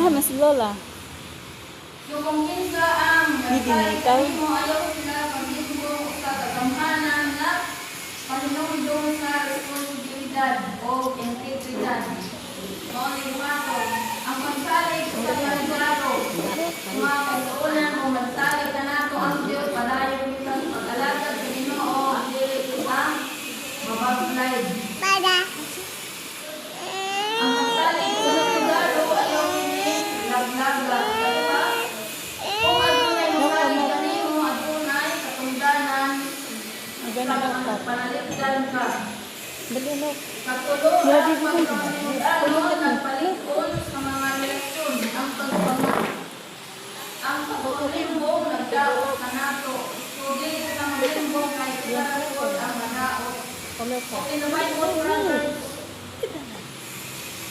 naman si Lola. Yung kung kinsa ang Hindi na ikaw. mo ayaw sila pag-isbo sa kagamhanan na panunong sa responsibilidad o integridad. Noong ko, ang pagsalig sa kanagado, mga pagsuunan o magsalig ka nato ang Diyos, palayo kita sa pag-alagad sa Ginoo, ang dili kita mabablay. Ang pagsalig sa kanagado, ayaw hindi laglaga. Kung adunay masalig kani mo, adunay katungdanan, panaligdan ka. Katulog at pagpapalimutan, nagpalikon sa mga relasyon, ang pagpapalimbong nagdaot na nato. Sulit ang limbong kay Clarifol ang nadaot. In the Bible, brothers,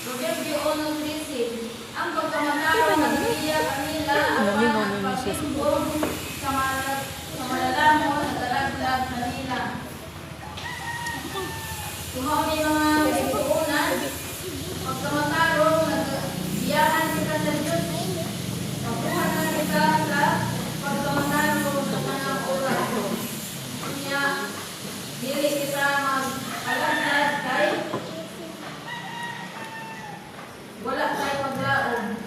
Roberto Ono Crisit, ang pagkamanaro nagbiya kanila ang mga pagpalimbong sa malalamon na dalaglag kanila. Kung may mga pagkukunan, pagkamataro, nagbiyahan kita sa Diyos, pagkuhan na kita sa pagkamataro sa kanang oras. Kanya, dili kita mag-alagad kay wala tayo paglaog.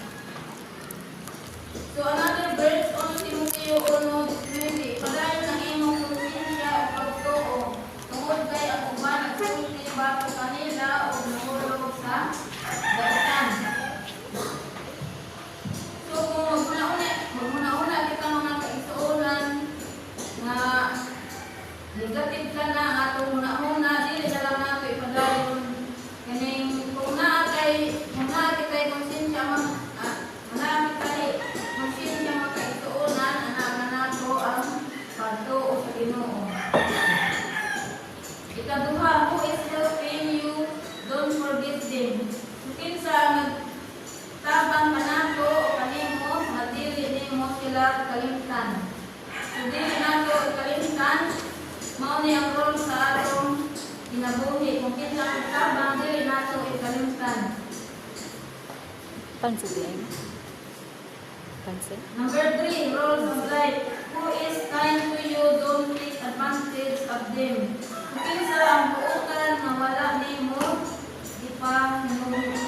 So another verse on Timoteo 1:20, padayon ng imong konsensya o pagtuo, tungod kay ang uban at sulti bago kanila o nahulog sa dagatan. So kung magmuna-una kita mga kaigsuonan na negative ka na ang atong muna-una, dili na lang nato ipadayon kaning kung naa kita'y konsensya makaigsuonan, anaga nato ang pagtuo sa Ginoo. Ikaduha, who is helping you, don't forget them. Kinsa nagtabang kanato o kanimo, madili nimo sila kalimtan. So dili nato kalimtan, mao ni ang role sa atong kinabuhi. Kung kinsa nagtabang, dili nato ikalimtan. Pansit yan. Pansit? Number 3, roles of life. Who is kind to you, don't take advantage of them. Kung kinsa ang buutan na wala nimo, di pa hinuhuli.